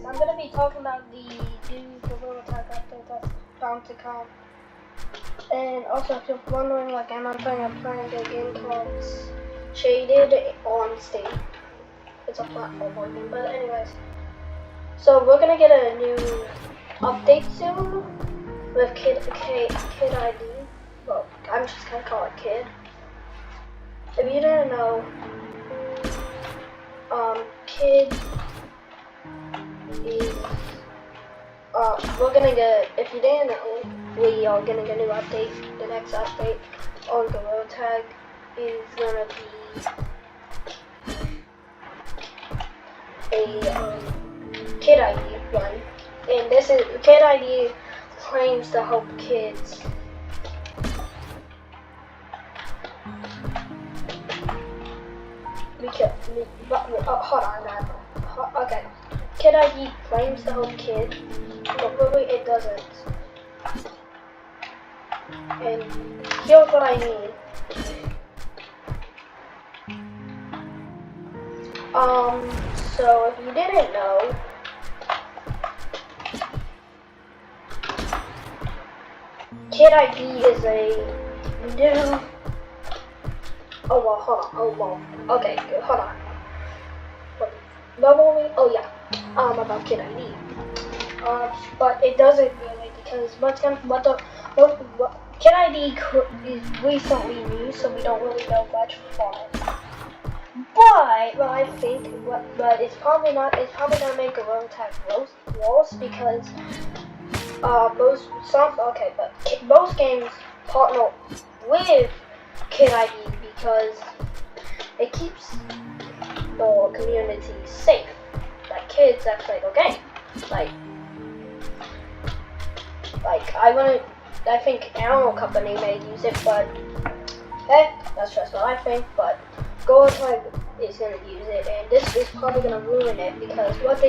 I'm gonna be talking about the new Gorilla Tag update that's bound to come. And also, if you're wondering, like, am I playing a game called Shaded on Steam? It's a platform game, but anyways. So we're gonna get a new update soon with Kid ID. Well, I'm just gonna call it Kid. If you didn't know, Kid is we're gonna get. If you didn't know, we are gonna get a new update. The next update on Gorilla Tag is gonna be a Kid ID one, and this is Kid ID claims to help kids. Hold on, man. Okay. Kid ID claims to help kids, but really it doesn't. And here's what I mean. So if you didn't know, Kid ID is a new. Oh well, hold on. Oh well. Okay, good. Hold on. Oh yeah. About Kid ID. But it doesn't really because Kid ID is recently new, so we don't really know much from it. But I think but it's probably not. It's probably gonna make Gorilla Tag worse because most games partner with Kid ID because it keeps the community safe. Like kids that play the game. I think Animal Company may use it, but that's just what I think. But Gorilla Tag is gonna use it, and this is probably gonna ruin it because what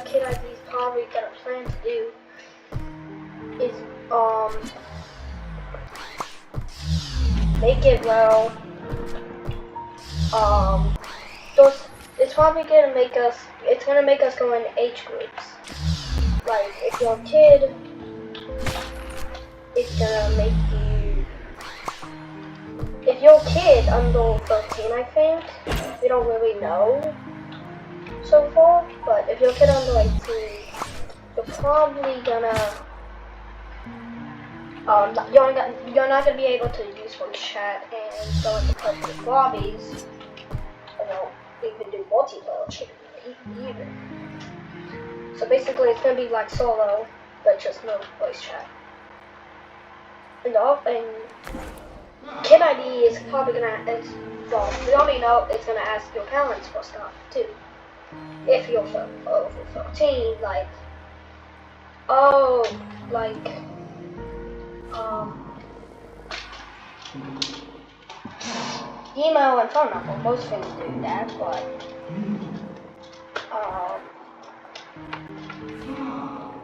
Kid ID is probably gonna plan to do is make it it's probably gonna make us. It's gonna make us go in age groups. Like if you're a kid, it's gonna make you. If you're a kid under 13, I think we don't really know so far. But if you're a kid under 18, you're probably gonna. You're not gonna be able to use voice chat and go into public lobbies. Even do multiplayer either. So basically, it's gonna be like solo, but just no voice chat. And Kid ID is probably gonna. We already know it's gonna ask your parents for stuff too. If you're over 13, email and phone number. Most things do that, but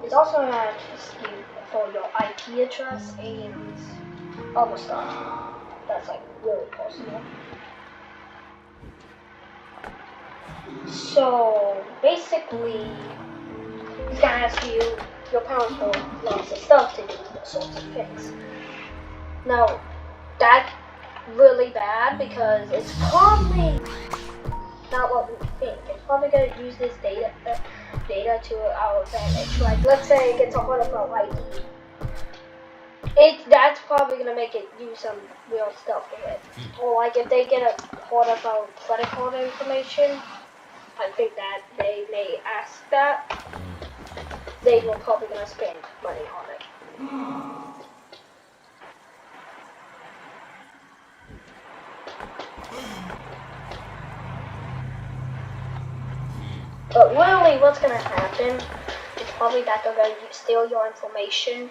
it's also gonna ask you for your IP address and other stuff. That's like really personal. So basically, it's gonna ask you your parents for lots of stuff to do those sorts of things. Now, that's really bad because it's probably not what we think. It's probably going to use this data to our advantage. Like, let's say it gets a hold of our ID. That's probably going to make it do some real stuff with it. Or like if they get a hold of our credit card information, I think that they may ask that. They were probably going to spend money on it. But really, what's gonna happen is probably that they're gonna steal your information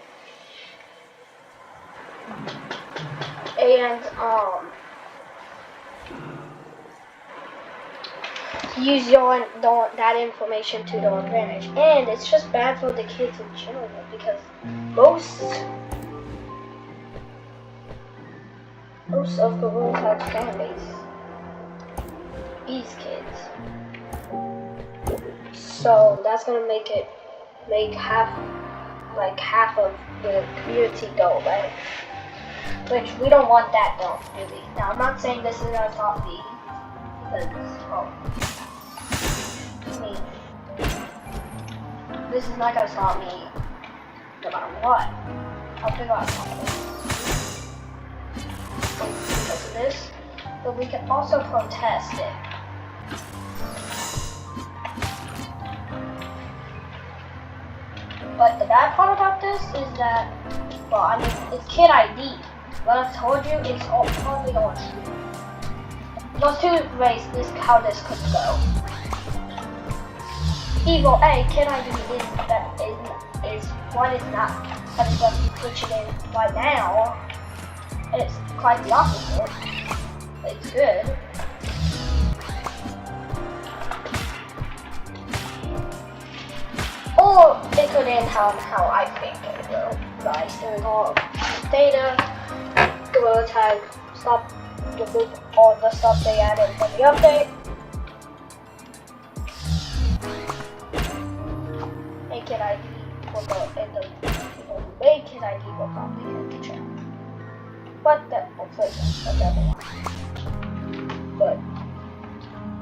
and use that information to their advantage. And it's just bad for the kids in general because most of the Gorilla Tag fan base, these kids. So that's gonna make half of the community go away. Which we don't want that though, really. Now I'm not saying this is gonna stop me because I mean this is not gonna stop me no matter what. I'll figure out something. Because of this. But we can also protest it. But the bad part about this is that, well, I mean, it's kid ID. But I've told you, it's all probably going to. Those two ways is how this could go. Evil A, kid ID is what is not. But it's going to switch it in right now. It's quite the opposite. It's good. Or it could end how I think it will. By stealing all data, Gorilla Tag, stop remove all the stuff they added for the update. Make it ID for the make it ID will probably hit the channel. But that will play that. But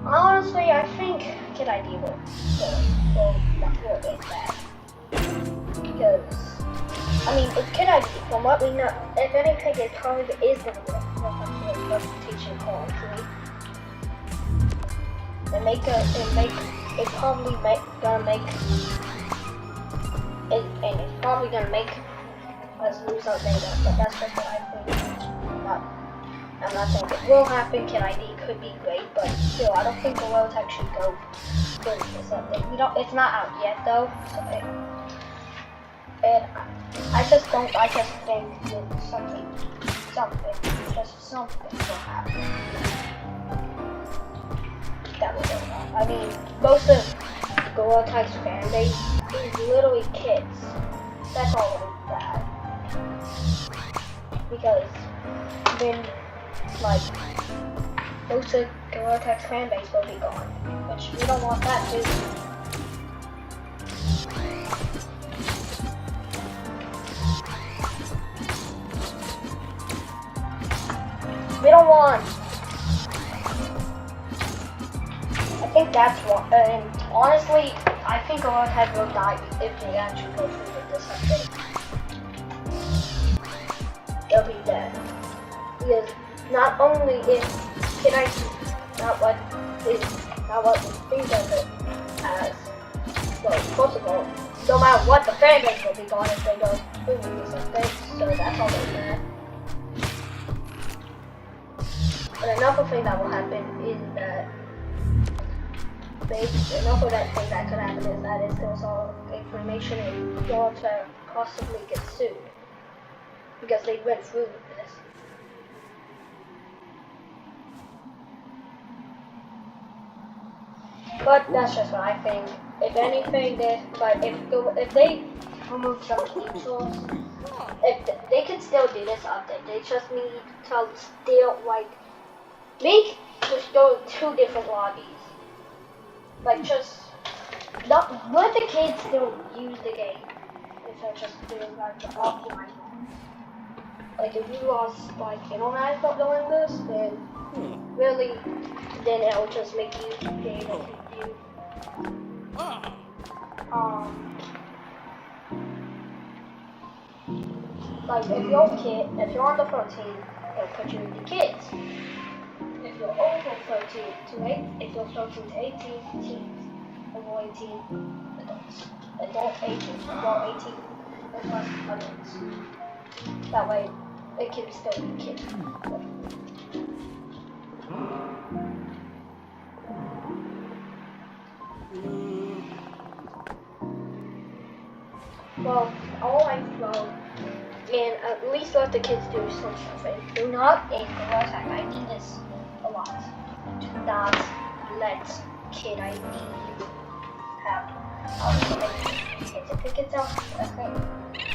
honestly, I think Kid ID will end that. Because, I mean, if Kid ID, from what we know, if anything, it probably is going to be a representation quality. It's probably gonna make us lose our data, but that's just what I think. I'm not saying it will happen. Kid ID could be great, but still, I don't think the Gorilla Tag should go through this update. It's not out yet though, so and I just think that something will happen. That will go on. I mean, most of Gorilla Tag's fan base is literally kids. That's all really bad. Because then, like, most of Gorilla Tag's fan base will be gone. Which we don't want that too. We don't want. I think that's what. And honestly, I think Gorilla Tag will die if they actually go through with this update. They'll be dead. Because not only is Kid ID not what we think of it as. Well, first of all, no matter what, the fan base will be gone if they go through with this update. So that's all they bad. But another thing that will happen is that another thing that could happen is that it steals all information and Gorilla Tag possibly get sued because they went through with this. But that's just what I think. If anything, if they remove some features, they can still do this update. They just need to still make just go 2 different lobbies. Like let the kids still use the game instead of just doing like the offline ones. Like if you lost internet for doing this, then really, then it will just make you be able to do like if you're under 13, it'll put you into kids. If you're over 13 to 18, if you're 13 to 18, teens. Over 18, adults. Adult 18, below 18, and plus adults. That way, it can still be kids. Well, and at least let the kids do some stuff. And do not, in Gorilla Tag, I mean this a lot. Do not let Kid ID have information. If it gets out,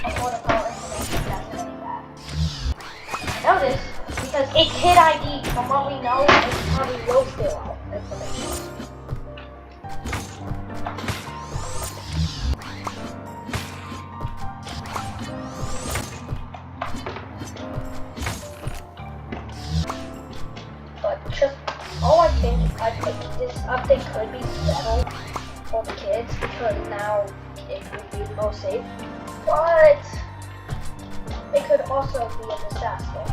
affordable information, that's gonna be bad. I know this because a Kid ID, from what we know, it probably will steal out information. update could be settled for the kids because now it would be more safe, but it could also be a disaster.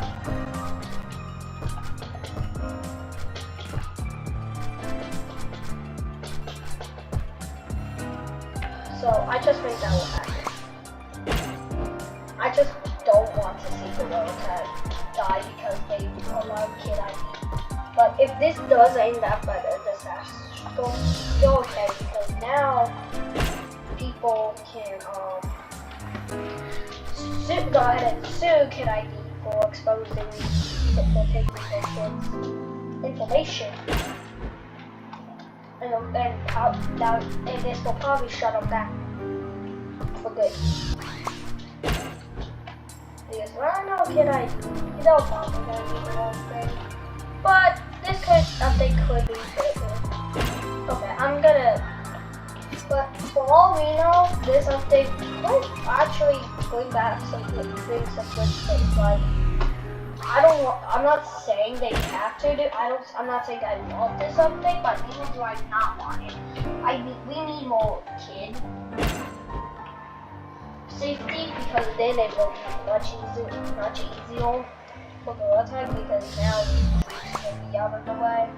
So I just think that will happen. I just don't want to see Gorilla Tag die because they allowed Kid ID. But if this does end up at a disaster, still okay because now people can go ahead and sue Kid ID for exposing for taking their kids' information. And this will probably shut them down for good. Because I know Kid ID, you don't probably gonna be the wrong thing. But this update could be bigger. Okay, but for all we know, this update could actually bring back some good things. Like, I'm not saying they have to do, I'm not saying I want this update, but neither do I not want it. We need more kid safety because then it will be much easier for the attack because now it's going to be out of the way.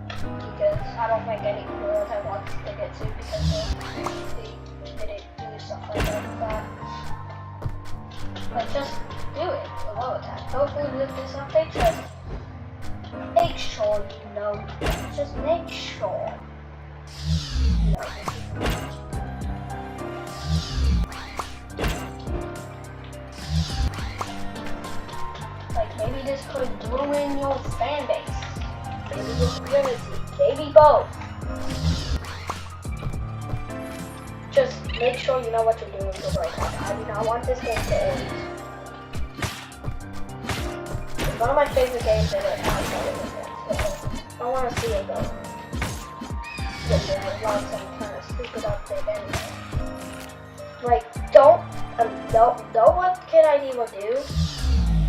Because I don't think any attack wants to get sued because they didn't do stuff like that. But just do it, the low attack. Hopefully with this update, just make sure you know. Just make sure you know this information. Like maybe this could ruin your fan base. Maybe your community. Maybe both. Just make sure you know what you're doing for right now. I do not want this game to end. It's one of my favorite games in it. I want to see it go. Yes, I want some kind of stupid update anyway. Like, don't know what Kid ID will do.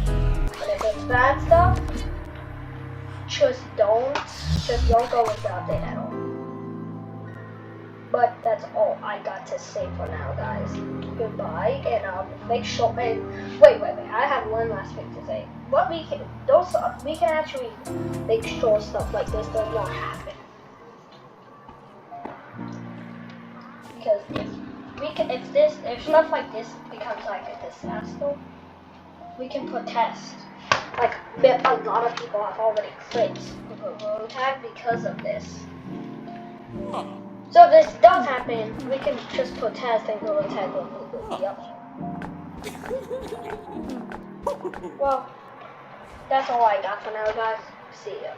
And if it's bad stuff, just don't go with the update at all. But that's all I got to say for now, guys. Goodbye, and make sure. And wait, I have one last thing to say. What we can actually make sure stuff like this does not happen. Because if stuff like this becomes like a disaster, we can protest. Like a lot of people have already quit Gorilla Tag because of this. So if this does happen, we can just protest and Gorilla Tag will be up. Well, that's all I got for now, guys. See ya.